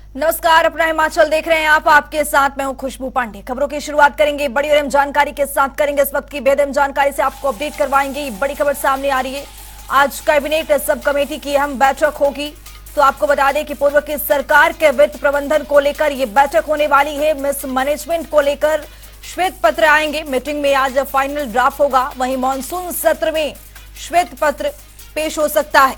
नमस्कार, अपना हिमाचल देख रहे हैं आप। आपके साथ मैं हूं खुशबू पांडे। खबरों की शुरुआत करेंगे बड़ी और अहम जानकारी के साथ करेंगे। इस वक्त की बेहद अहम जानकारी से आपको अपडेट करवाएंगे। बड़ी खबर सामने आ रही है। आज कैबिनेट सब कमेटी की अहम बैठक होगी। तो आपको बता दें कि पूर्व की सरकार के वित्त प्रबंधन को लेकर यह बैठक होने वाली है। मिस मैनेजमेंट को लेकर श्वेत पत्र आएंगे। मीटिंग में आज फाइनल ड्राफ्ट होगा। वहीं मानसून सत्र में श्वेत पत्र पेश हो सकता है।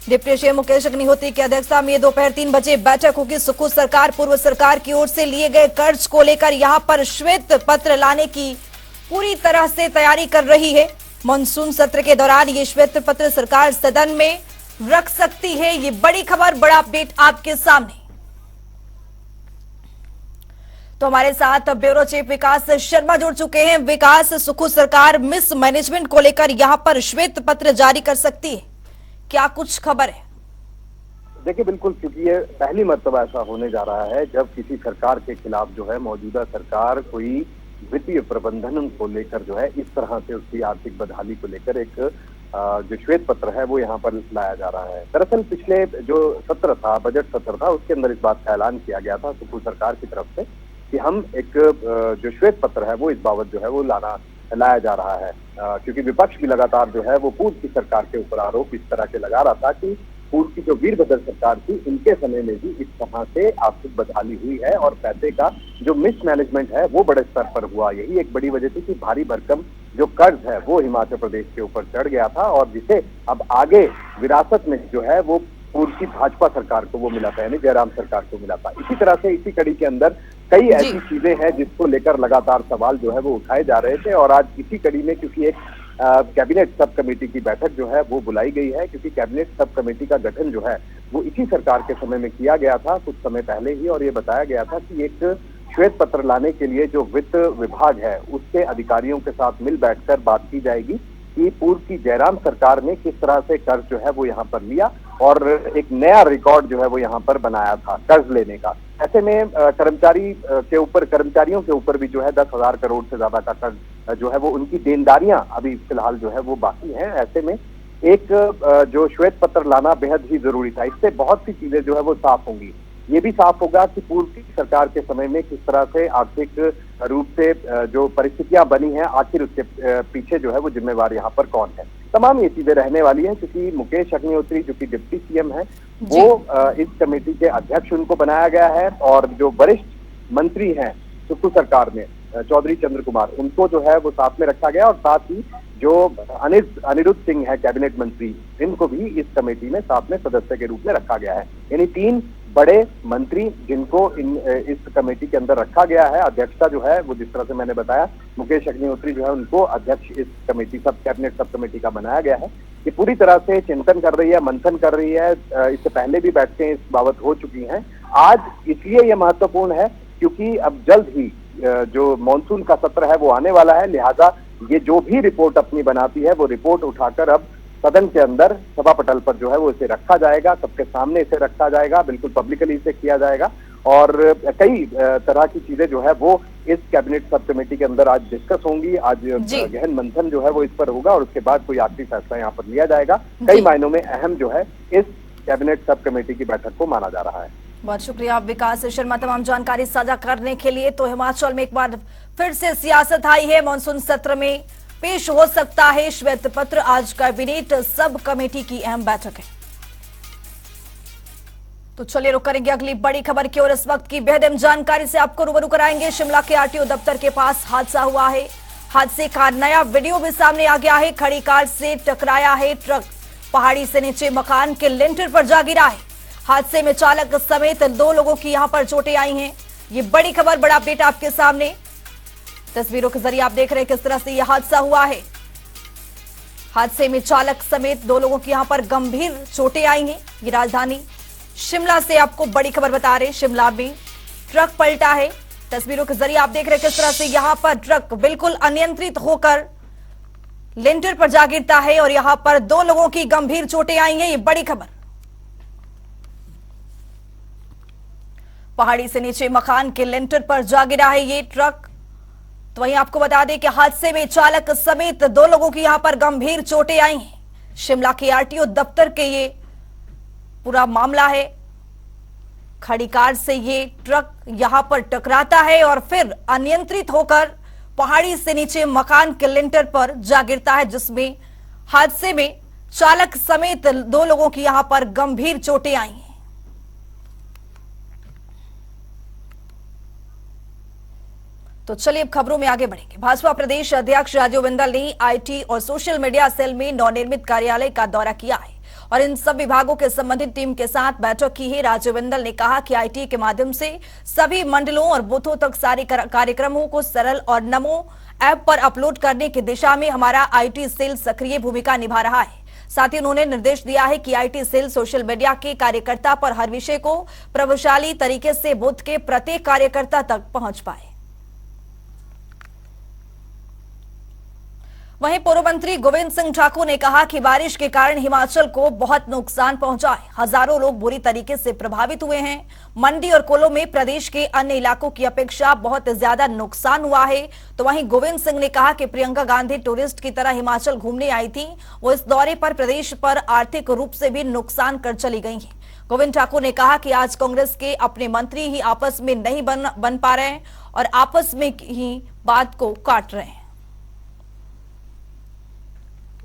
डिप्टी सीएम मुकेश अग्निहोत्री की अध्यक्षता में दोपहर 3 बजे बैठक होगी। सुखू सरकार पूर्व सरकार की ओर से लिए गए कर्ज को लेकर यहां पर श्वेत पत्र लाने की पूरी तरह से तैयारी कर रही है। मानसून सत्र के दौरान ये श्वेत पत्र सरकार सदन में रख सकती है। ये बड़ी खबर, बड़ा अपडेट आपके सामने। तो हमारे साथ ब्यूरो चीफ विकास शर्मा जुड़ चुके हैं। विकास, सुखू सरकार मिस मैनेजमेंट को लेकर यहां पर श्वेत पत्र जारी कर सकती है, क्या कुछ खबर है? देखिए, बिल्कुल, क्योंकि ये पहली मर्तबा ऐसा होने जा रहा है जब किसी सरकार के खिलाफ जो है मौजूदा सरकार कोई वित्तीय प्रबंधन को लेकर जो है इस तरह से उसकी आर्थिक बदहाली को लेकर एक जो श्वेत पत्र है वो यहाँ पर लाया जा रहा है। दरअसल पिछले जो सत्र था, बजट सत्र था, उसके अंदर इस बात का ऐलान किया गया था सुखू सरकार की तरफ से कि हम एक जो श्वेत पत्र है वो इस बाबत जो है वो लाया जा रहा है, क्योंकि विपक्ष भी लगातार जो है वो पूर्व की सरकार के ऊपर आरोप इस तरह के लगा रहा था कि पूर्व की जो वीरभद्र सरकार थी उनके समय में भी इस तरह से आर्थिक बदहाली हुई है और पैसे का जो मिसमैनेजमेंट है वो बड़े स्तर पर हुआ। यही एक बड़ी वजह थी कि भारी भरकम जो कर्ज है वो हिमाचल प्रदेश के ऊपर चढ़ गया था और जिसे अब आगे विरासत में जो है वो पूर्व की भाजपा सरकार को वो मिला था, यानी जयराम सरकार को मिला था। इसी तरह से इसी कड़ी के अंदर कई ऐसी चीजें हैं जिसको लेकर लगातार सवाल जो है वो उठाए जा रहे थे और आज इसी कड़ी में क्योंकि एक कैबिनेट सब कमेटी की बैठक जो है वो बुलाई गई है, क्योंकि कैबिनेट सब कमेटी का गठन जो है वो इसी सरकार के समय में किया गया था कुछ समय पहले ही, और ये बताया गया था कि एक श्वेत पत्र लाने के लिए जो वित्त विभाग है उसके अधिकारियों के साथ मिल बैठकर बात की जाएगी कि पूर्व की जयराम सरकार ने किस तरह से कर्ज जो है वो यहाँ पर लिया और एक नया रिकॉर्ड जो है वो यहाँ पर बनाया था कर्ज लेने का। ऐसे में कर्मचारियों के ऊपर भी जो है 10,000 करोड़ से ज्यादा का कर्ज जो है वो उनकी देनदारियां अभी फिलहाल जो है वो बाकी हैं। ऐसे में एक जो श्वेत पत्र लाना बेहद ही जरूरी था। इससे बहुत सी चीजें जो है वो साफ होंगी। ये भी साफ होगा कि पूर्व की सरकार के समय में किस तरह से आर्थिक रूप से जो परिस्थितियां बनी हैं, आखिर उसके पीछे जो है वो जिम्मेवार यहाँ पर कौन है। तमाम ये चीजें रहने वाली हैं, क्योंकि मुकेश अग्निहोत्री जो कि डिप्टी सीएम है वो इस कमेटी के अध्यक्ष उनको बनाया गया है और जो वरिष्ठ मंत्री हैं सुखू सरकार में चौधरी चंद्र कुमार, उनको जो है वो साथ में रखा गया और साथ ही जो अनिरुद्ध सिंह है कैबिनेट मंत्री, इनको भी इस कमेटी में साथ में सदस्य के रूप में रखा गया है। यानी 3 बड़े मंत्री जिनको इस कमेटी के अंदर रखा गया है। अध्यक्षता जो है वो जिस तरह से मैंने बताया मुकेश अग्निहोत्री जो है उनको अध्यक्ष इस कमेटी कैबिनेट सब कमेटी का बनाया गया है। ये पूरी तरह से चिंतन कर रही है, मंथन कर रही है। इससे पहले भी बैठकें इस बाबत हो चुकी हैं। आज इसलिए यह महत्वपूर्ण है क्योंकि अब जल्द ही जो मानसून का सत्र है वो आने वाला है, लिहाजा ये जो भी रिपोर्ट अपनी बनाती है वो रिपोर्ट उठाकर अब सदन के अंदर सभा पटल पर जो है वो इसे रखा जाएगा, सबके सामने इसे रखा जाएगा, बिल्कुल पब्लिकली इसे किया जाएगा और कई तरह की चीजें जो है वो इस कैबिनेट सब कमेटी के अंदर आज डिस्कस होंगी। आज गहन मंथन जो है वो इस पर होगा और उसके बाद कोई आखिरी फैसला यहाँ पर लिया जाएगा। कई मायनों में अहम जो है इस कैबिनेट सब कमेटी की बैठक को माना जा रहा है। बहुत शुक्रिया विकास शर्मा तमाम जानकारी साझा करने के लिए। तो हिमाचल में एक बार फिर से सियासत आई है। मानसून सत्र में पेश हो सकता है श्वेत पत्र। आज कैबिनेट सब कमेटी की अहम बैठक है। तो चलिए रुक करेंगे अगली बड़ी खबर की और इस वक्त की बेहद अहम जानकारी से आपको रूबरू कराएंगे। शिमला के आरटीओ दफ्तर के पास हादसा हुआ है। हादसे का नया वीडियो भी सामने आ गया है। खड़ी कार से टकराया है ट्रक, पहाड़ी से नीचे मकान के लिंटर पर जा गिरा है। हादसे में चालक समेत 2 लोगों की यहां पर चोटें आई हैं। ये बड़ी खबर, बड़ा अपडेट आपके सामने। तस्वीरों के जरिए आप देख रहे हैं किस तरह से यह हादसा हुआ है। हादसे में चालक समेत 2 लोगों की यहां पर गंभीर चोटें आई हैं। ये राजधानी शिमला से आपको बड़ी खबर बता रहे। शिमला में ट्रक पलटा है। तस्वीरों के जरिए आप देख रहे हैं किस तरह से यहां पर ट्रक बिल्कुल अनियंत्रित होकर लिंटर पर जा गिरता है और यहां पर 2 लोगों की गंभीर चोटें आई हैं। ये बड़ी खबर। पहाड़ी से नीचे मकान के लिंटर पर जा गिरा है ये ट्रक। तो वहीं आपको बता दें कि हादसे में चालक समेत 2 लोगों की यहां पर गंभीर चोटें आई हैं। शिमला के आरटीओ दफ्तर के ये पूरा मामला है। खड़ी कार से ये ट्रक यहां पर टकराता है और फिर अनियंत्रित होकर पहाड़ी से नीचे मकान के लिंटर पर जा गिरता है, जिसमें हादसे में चालक समेत 2 लोगों की यहां पर गंभीर चोटें आई हैं। तो चलिए अब खबरों में आगे बढ़ेंगे। भाजपा प्रदेश अध्यक्ष राजीव बिंदल ने आईटी और सोशल मीडिया सेल में नवनिर्मित कार्यालय का दौरा किया है और इन सब विभागों के संबंधित टीम के साथ बैठक की है। राजीव बिंदल ने कहा कि आईटी के माध्यम से सभी मंडलों और बूथों तक सारे कार्यक्रमों को सरल और नमो ऐप पर अपलोड करने की दिशा में हमारा आईटी सेल सक्रिय भूमिका निभा रहा है। साथ ही उन्होंने निर्देश दिया है कि आईटी सेल सोशल मीडिया के कार्यकर्ता पर हर विषय को प्रभावशाली तरीके से बूथ के प्रत्येक कार्यकर्ता तक पहुंच पाए। वहीं पूर्व मंत्री गोविंद सिंह ठाकुर ने कहा कि बारिश के कारण हिमाचल को बहुत नुकसान पहुंचा है। हजारों लोग बुरी तरीके से प्रभावित हुए हैं। मंडी और कोलो में प्रदेश के अन्य इलाकों की अपेक्षा बहुत ज्यादा नुकसान हुआ है। तो वहीं गोविंद सिंह ने कहा कि प्रियंका गांधी टूरिस्ट की तरह हिमाचल घूमने आई थी, वो इस दौरे पर प्रदेश पर आर्थिक रूप से भी नुकसान कर चली गई है। गोविंद ठाकुर ने कहा कि आज कांग्रेस के अपने मंत्री ही आपस में नहीं बन पा रहे हैं और आपस में ही बात को काट रहे हैं।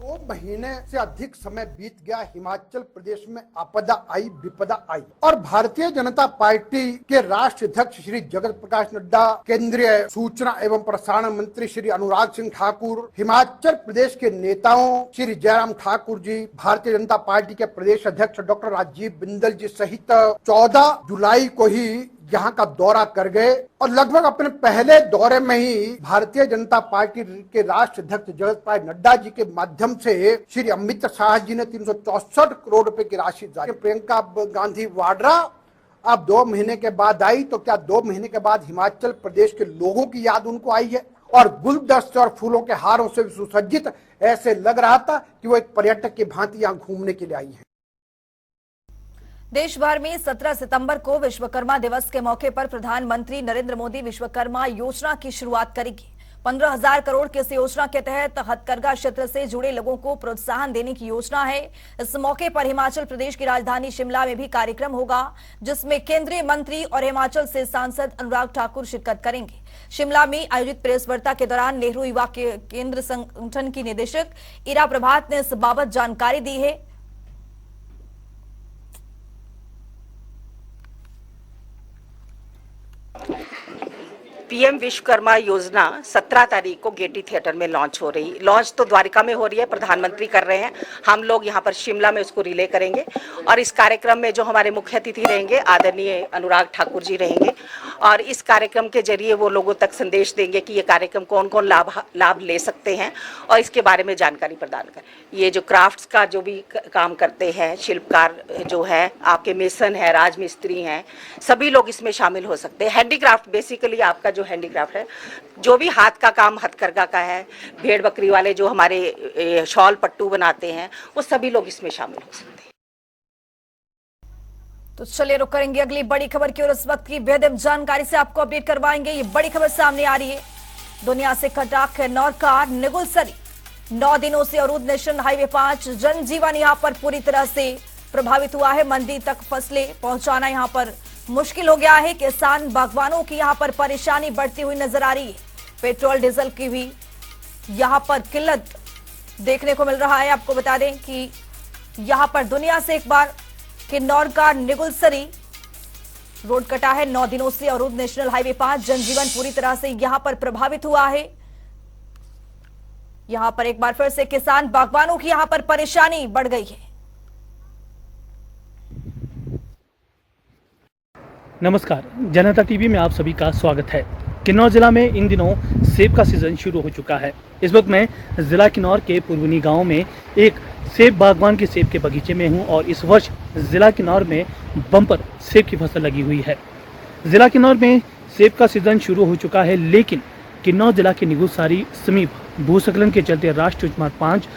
2 महीने से अधिक समय बीत गया, हिमाचल प्रदेश में आपदा आई, विपदा आई और भारतीय जनता पार्टी के राष्ट्रीय अध्यक्ष श्री जगत प्रकाश नड्डा, केंद्रीय सूचना एवं प्रसारण मंत्री श्री अनुराग सिंह ठाकुर, हिमाचल प्रदेश के नेताओं श्री जयराम ठाकुर जी, भारतीय जनता पार्टी के प्रदेश अध्यक्ष डॉक्टर राजीव बिंदल जी सहित 14 जुलाई को ही यहाँ का दौरा कर गए और लगभग अपने पहले दौरे में ही भारतीय जनता पार्टी के राष्ट्रीय अध्यक्ष जगत प्रकाश नड्डा जी के माध्यम से श्री अमित शाह जी ने 364 करोड़ रुपए की राशि जारी। प्रियंका गांधी वाड्रा अब 2 महीने के बाद आई, तो क्या 2 महीने के बाद हिमाचल प्रदेश के लोगों की याद उनको आई है और गुलदस्ते और फूलों के हारों से सुसज्जित ऐसे लग रहा था कि वो एक पर्यटक की भांति यहाँ घूमने के लिए आई है। देश भर में 17 सितंबर को विश्वकर्मा दिवस के मौके पर प्रधानमंत्री नरेंद्र मोदी विश्वकर्मा योजना की शुरुआत करेंगे। 15,000 करोड़ की इस योजना के तहत हथकरघा क्षेत्र से जुड़े लोगों को प्रोत्साहन देने की योजना है। इस मौके पर हिमाचल प्रदेश की राजधानी शिमला में भी कार्यक्रम होगा, जिसमें केंद्रीय मंत्री और हिमाचल से सांसद अनुराग ठाकुर शिरकत करेंगे। शिमला में आयोजित प्रेस वार्ता के दौरान नेहरू युवा केंद्र संगठन की निदेशक इरा प्रभात ने इस बाबत जानकारी दी है। पीएम विश्वकर्मा योजना 17 तारीख को गेटी थिएटर में लॉन्च हो रही। लॉन्च तो द्वारिका में हो रही है, प्रधानमंत्री कर रहे हैं, हम लोग यहाँ पर शिमला में उसको रिले करेंगे और इस कार्यक्रम में जो हमारे मुख्य अतिथि रहेंगे आदरणीय अनुराग ठाकुर जी रहेंगे और इस कार्यक्रम के जरिए वो लोगों तक संदेश देंगे कि ये कार्यक्रम कौन कौन लाभ ले सकते हैं और इसके बारे में जानकारी प्रदान करें। ये जो क्राफ्ट्स का जो भी काम करते हैं, शिल्पकार जो है, आपके मेसन है, राजमिस्त्री हैं, सभी लोग इसमें शामिल हो सकते हैं। हैंडीक्राफ्ट बेसिकली आपका जो हैंडीक्राफ्ट है, जो भी हाथ का काम हथकरघा का है, भेड़ बकरी वाले जो हमारे शॉल पट्टू बनाते हैं, वो सभी लोग इसमें शामिल हो सकते हैं। तो चलिए रुक करेंगे अगली बड़ी खबर की और इस वक्त की बेहद जानकारी से आपको अपडेट करवाएंगे। ये बड़ी खबर सामने आ रही है, दुनिया से कटा किन्नौर का निगुलसरी। 9 दिनों से अवरुद्ध नेशनल हाईवे 5, जनजीवन यहाँ पर पूरी तरह से प्रभावित हुआ है। मंडी तक फसलें पहुंचाना यहाँ पर मुश्किल हो गया है। किसान बागवानों की यहाँ पर परेशानी बढ़ती हुई नजर आ रही है। पेट्रोल डीजल की भी यहाँ पर किल्लत देखने को मिल रहा है। आपको बता दें कि यहाँ पर दुनिया से एक बार किन्नौर का निगुलसरी रोड कटा है। 9 दिनों से अवरुद्ध नेशनल हाईवे 5, जनजीवन पूरी तरह से यहाँ पर प्रभावित हुआ है। यहाँ पर एक बार फिर से किसान बागवानों की यहाँ पर परेशानी बढ़ गई है। नमस्कार, जनता टीवी में आप सभी का स्वागत है। किन्नौर जिला में इन दिनों सेब का सीजन शुरू हो चुका है। इस वक्त मैं जिला किन्नौर के पूर्वनी गांव में एक सेब बागवान के सेब के बगीचे में हूं और इस वर्ष जिला किन्नौर में बम्पर सेब की फसल लगी हुई है। जिला किन्नौर में सेब का सीजन शुरू हो चुका है, लेकिन किन्नौर जिला के निगुलसारी समीप भूस्खलन के चलते राष्ट्रीय राजमार्ग 5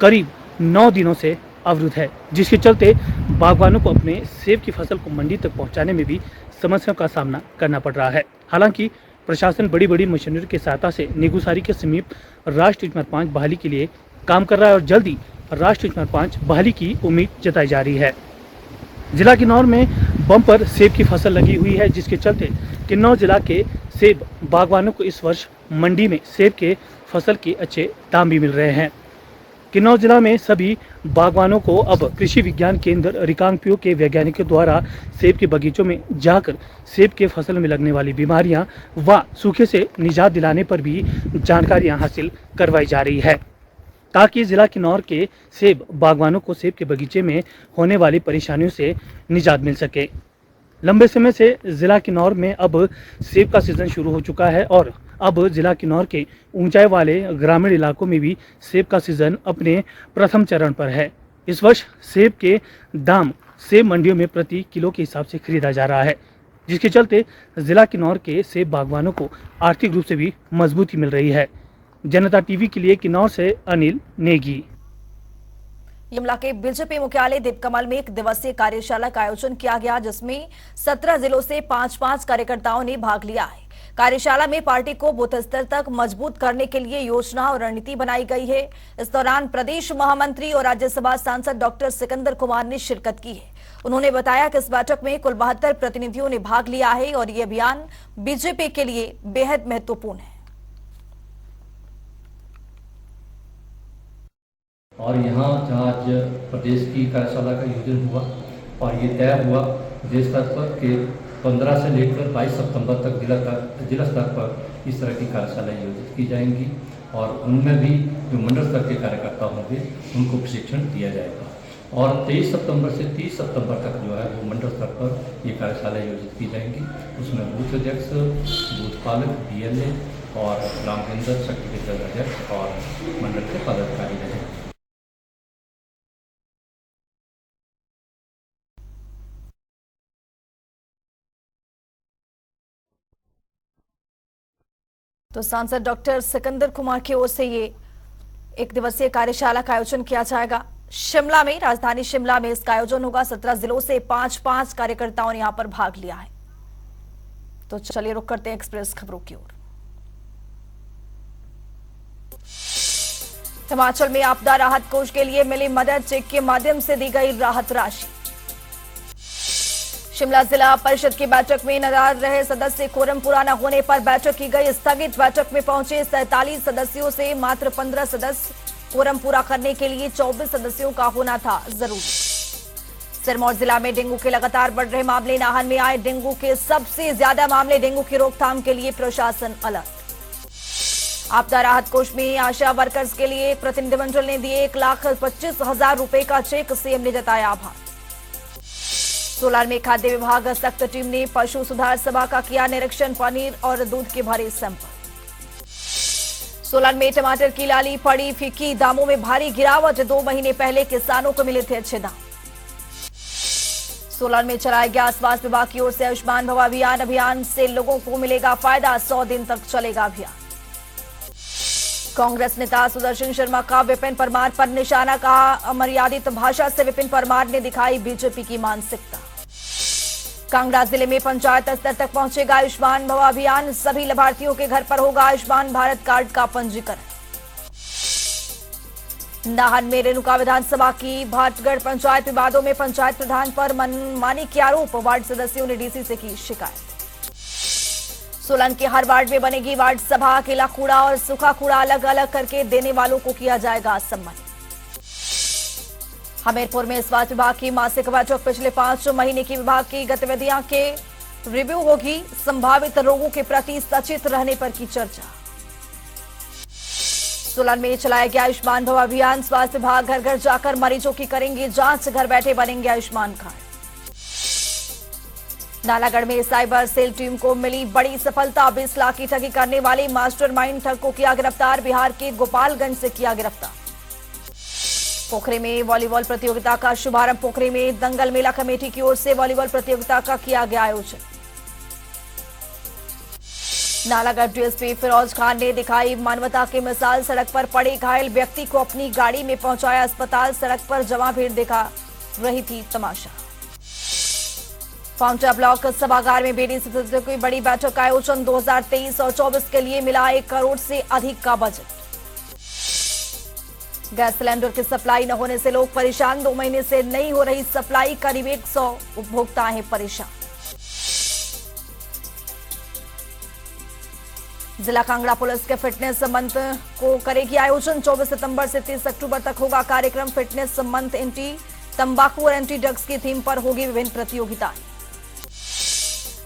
करीब 9 दिनों से अवरुद्ध है, जिसके चलते बागवानों को अपने सेब की फसल को मंडी तक पहुंचाने में भी समस्याओं का सामना करना पड़ रहा है। हालांकि प्रशासन बड़ी बड़ी मशीनरी की सहायता से निगुलसारी के समीप राष्ट्रीय राजमार्ग 5 बहाली के लिए काम कर रहा है और जल्दी राष्ट्रीय राजमार्ग 5 बहाली की उम्मीद जताई जा रही है। जिला किन्नौर में बम्पर सेब की फसल लगी हुई है, जिसके चलते किन्नौर जिला के सेब बागवानों को इस वर्ष मंडी में सेब के फसल के अच्छे दाम भी मिल रहे हैं। किन्नौर जिला में सभी बागवानों को अब कृषि विज्ञान केंद्र रिकांगपिओ के वैज्ञानिकों द्वारा सेब के बगीचों में जाकर सेब के फसल में लगने वाली बीमारियां व सूखे से निजात दिलाने पर भी जानकारियां हासिल करवाई जा रही है, ताकि जिला किन्नौर के सेब बागवानों को सेब के बगीचे में होने वाली परेशानियों से निजात मिल सके। लंबे समय से जिला किन्नौर में अब सेब का सीजन शुरू हो चुका है और अब जिला किन्नौर के ऊंचाई वाले ग्रामीण इलाकों में भी सेब का सीजन अपने प्रथम चरण पर है। इस वर्ष सेब के दाम सेब मंडियों में प्रति किलो के हिसाब से खरीदा जा रहा है, जिसके चलते जिला किन्नौर के सेब बागवानों को आर्थिक रूप से भी मजबूती मिल रही है। जनता टीवी के लिए किन्नौर से अनिल नेगी। शिमला के बीजेपी मुख्यालय दीपकमल में एक दिवसीय कार्यशाला का आयोजन किया गया, जिसमें 17 जिलों से 5-5 कार्यकर्ताओं ने भाग लिया है। कार्यशाला में पार्टी को बूथ स्तर तक मजबूत करने के लिए योजना और रणनीति बनाई गई है। इस दौरान प्रदेश महामंत्री और राज्यसभा सांसद डॉक्टर सिकंदर कुमार ने शिरकत की है। उन्होंने बताया कि इस बैठक में कुल 72 प्रतिनिधियों ने भाग लिया है और ये अभियान बीजेपी के लिए बेहद महत्वपूर्ण है। और यहाँ जहाँ आज प्रदेश की कार्यशाला का आयोजन हुआ और ये तय हुआ देश स्तर पर कि 15 से लेकर 22 सितंबर तक जिला स्तर पर इस तरह की कार्यशाला आयोजित की जाएंगी और उनमें भी जो मंडल स्तर के कार्यकर्ता होंगे उनको प्रशिक्षण दिया जाएगा। और 23 सितंबर से 30 सितंबर तक जो है वो मंडल स्तर पर ये कार्यशाला आयोजित की जाएंगी। उसमें बूथ अध्यक्ष, बूथ पालक, DLA और ग्राम केंद्र शक्ति केंद्र अध्यक्ष और मंडल के पदाधिकारी रहेंगे। तो सांसद डॉक्टर सिकंदर कुमार की ओर से ये एक दिवसीय कार्यशाला का आयोजन किया जाएगा। शिमला में, राजधानी शिमला में इसका आयोजन होगा। 17 जिलों से 5-5 कार्यकर्ताओं ने यहां पर भाग लिया है। तो चलिए रुक करते हैं एक्सप्रेस खबरों की ओर। हिमाचल में आपदा राहत कोष के लिए मिली मदद, चेक के माध्यम से दी गई राहत राशि। शिमला जिला परिषद की बैठक में नाराज रहे सदस्य, कोरम पूरा न होने पर बैठक की गई स्थगित। बैठक में पहुंचे 47 सदस्यों से मात्र 15 सदस्य, कोरम पूरा करने के लिए 24 सदस्यों का होना था जरूरी। सिरमौर जिला में डेंगू के लगातार बढ़ रहे मामले, नाहन में आए डेंगू के सबसे ज्यादा मामले। डेंगू की रोकथाम के लिए प्रशासन अलर्ट। आपदा राहत कोष में आशा वर्कर्स के लिए एक प्रतिनिधिमंडल ने दिए 1,25,000 रुपए का चेक, सीएम ने जताया आभार। सोलार में खाद्य विभाग सख्त टीम ने पशु सुधार सभा का किया निरीक्षण, पनीर और दूध के भरे सैंपल। सोलार में टमाटर की लाली पड़ी फीकी, दामों में भारी गिरावट, 2 महीने पहले किसानों को मिले थे अच्छे दाम। सोलार में चलाया गया स्वास्थ्य विभाग की ओर से आयुष्मान भव अभियान, अभियान से लोगों को मिलेगा फायदा, 100 दिन तक चलेगा अभियान। कांग्रेस नेता सुदर्शन शर्मा का विपिन परमार पर निशाना, कहा अमर्यादित भाषा से विपिन परमार ने दिखाई बीजेपी की मानसिकता। कांगड़ा जिले में पंचायत स्तर तक पहुंचेगा आयुष्मान भव अभियान, सभी लाभार्थियों के घर पर होगा आयुष्मान भारत कार्ड का पंजीकरण। नाहन में रेणुका विधानसभा की भाटगढ़ पंचायत विवादों में पंचायत प्रधान पर मनमानी के आरोप, वार्ड सदस्यों ने डीसी से की शिकायत। सोलन के हर वार्ड में बनेगी वार्ड सभा, गीला कूड़ा और सूखा कूड़ा अलग अलग करके देने वालों को किया जाएगा सम्मानित। हमीरपुर में स्वास्थ्य विभाग की मासिक बैठक, पिछले 5 महीने की विभाग की गतिविधियां के रिव्यू होगी, संभावित रोगों के प्रति सचेत रहने पर की चर्चा। सोलन में चलाया गया आयुष्मान भव अभियान, स्वास्थ्य विभाग घर घर जाकर मरीजों की करेंगे जांच, घर बैठे बनेंगे आयुष्मान कार्ड। नालागढ़ में साइबर सेल टीम को मिली बड़ी सफलता, 20 लाख की ठगी करने वाले मास्टरमाइंड ठग को किया गिरफ्तार, बिहार के गोपालगंज से किया गिरफ्तार। पोखरे में वॉलीबॉल प्रतियोगिता का शुभारंभ, पोखरे में दंगल मेला कमेटी की ओर से वॉलीबॉल प्रतियोगिता का किया गया आयोजन। नालागढ़ डीएसपी फिरोज खान ने दिखाई मानवता की मिसाल, सड़क पर पड़े घायल व्यक्ति को अपनी गाड़ी में पहुंचाया अस्पताल, सड़क पर जमा भीड़ देखा रही थी तमाशा। पांवटा ब्लॉक सभागार में बीडी सदस्यों की बड़ी बैठक का आयोजन, 2023 और 24 के लिए मिला 1 करोड़ से अधिक का बजट। गैस सिलेंडर की सप्लाई न होने से लोग परेशान। 2 महीने से नहीं हो रही सप्लाई, करीब 100 उपभोक्ता हैं परेशान। जिला कांगड़ा पुलिस के फिटनेस मंथ को करेगी आयोजन। 24 सितंबर से 30 अक्टूबर तक होगा कार्यक्रम। फिटनेस मंथ एंटी तंबाकू और एंटी ड्रग्स की थीम पर होगी विभिन्न प्रतियोगिताएं।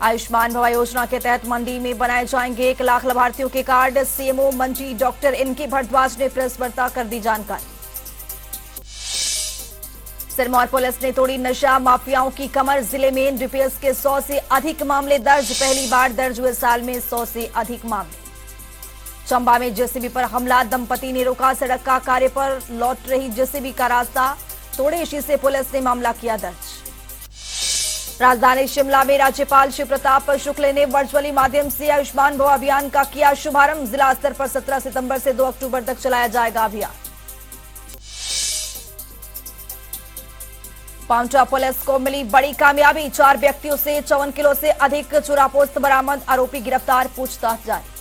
आयुष्मान भव योजना के तहत मंडी में बनाए जाएंगे 1 लाख लाभार्थियों के कार्ड। सीएमओ मंत्री डॉक्टर इनके भारद्वाज ने प्रेस वार्ता कर दी जानकारी। सिरमौर पुलिस ने तोड़ी नशा माफियाओं की कमर। जिले में एनडीपीएस के 100 से अधिक मामले दर्ज। पहली बार दर्ज हुए साल में 100 से अधिक मामले। चंबा में जेसीबी पर हमला, दंपति ने रोका। सड़क का कार्य पर लौट रही जेसीबी का रास्ता तोड़े। इसी से पुलिस ने मामला किया दर्ज। राजधानी शिमला में राज्यपाल शिव प्रताप शुक्ल ने वर्चुअली माध्यम से आयुष्मान भव अभियान का किया शुभारंभ। जिला स्तर पर 17 सितंबर से 2 अक्टूबर तक चलाया जाएगा अभियान। पांवटा पुलिस को मिली बड़ी कामयाबी। 4 व्यक्तियों से 54 किलो से अधिक चूरापोस्त बरामद। आरोपी गिरफ्तार, पूछताछ जारी।